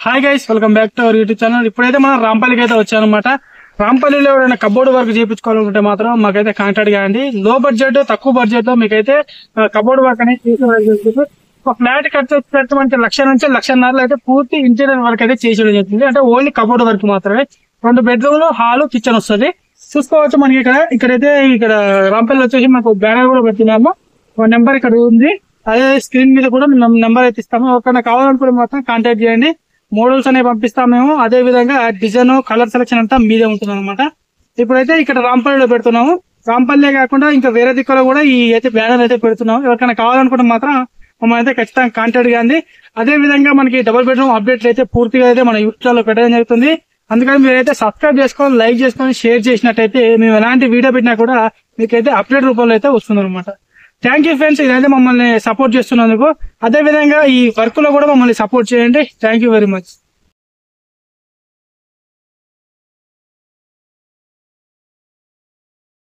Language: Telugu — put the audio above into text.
Hi guys, welcome back to our YouTube channel. ఇప్పుడైతే మనం రాంపల్లికి అయితే వచ్చానమాట. రాంపల్లిలో ఎవరైనా కబోర్డ్ వర్క్ చేయించుకోవాలనుకుంటే మాత్రం మాకైతే కాంటాక్ట్ కాండి. లో బడ్జెట్, తక్కువ బడ్జెట్ లో మీకైతే కబోర్డ్ వర్క్ అనేది చేసి ఒక ఫ్లాట్ ఖర్చు మనకి 1,00,000 నుంచి 1,50,000 అయితే పూర్తి ఇంటీరియర్ వర్క్ అయితే చేసేయడం జరుగుతుంది. అంటే ఓన్లీ కబోర్డ్ వర్క్ మాత్రమే. 2 బెడ్రూమ్లు, హాల్, కిచెన్ వస్తుంది. చూసుకోవచ్చు మనకి ఇక్కడైతే రాంపల్లి వచ్చేసి మనకు బ్యానర్ కూడా పెట్టినాము. నెంబర్ ఇక్కడ ఉంది. అదే స్క్రీన్ మీద కూడా మేము నెంబర్ అయితే ఇస్తాము. ఎవరికైనా కావాలనుకుంటే మాత్రం కాంటాక్ట్ చేయండి. మోడల్స్ అనేవి పంపిస్తాం మేము. అదే విధంగా డిజైన్, కలర్ సెలెక్షన్ అంతా మీదే ఉంటుంది అనమాట. ఇప్పుడైతే ఇక్కడ రాంపల్లిలో పెడుతున్నాము. రాంపల్లి కాకుండా ఇంకా వేరే దిక్కులో కూడా ఈ అయితే బ్యానర్ అయితే పెడుతున్నాము. ఎవరికైనా కావాలనుకుంటే మాత్రం మమ్మల్ని అయితే ఖచ్చితంగా కాంటాక్ట్ కాండి. అదే విధంగా మనకి డబుల్ బెడ్రూమ్ అప్డేట్లు అయితే పూర్తిగా అయితే మన యూట్యూబ్ ఛానల్ పెట్టడం జరుగుతుంది. అందుకని మీరైతే సబ్స్క్రైబ్ చేసుకొని, లైక్ చేసుకొని, షేర్ చేసినట్టయితే మేము ఎలాంటి వీడియో పెట్టినా కూడా మీకైతే అప్డేట్ రూపంలో అయితే వస్తుంది అనమాట. థ్యాంక్ యూ ఫ్రెండ్స్, ఇదైతే మమ్మల్ని సపోర్ట్ చేస్తున్నందుకు. అదే విధంగా ఈ వర్క్ లో కూడా మమ్మల్ని సపోర్ట్ చేయండి. Thank you very much.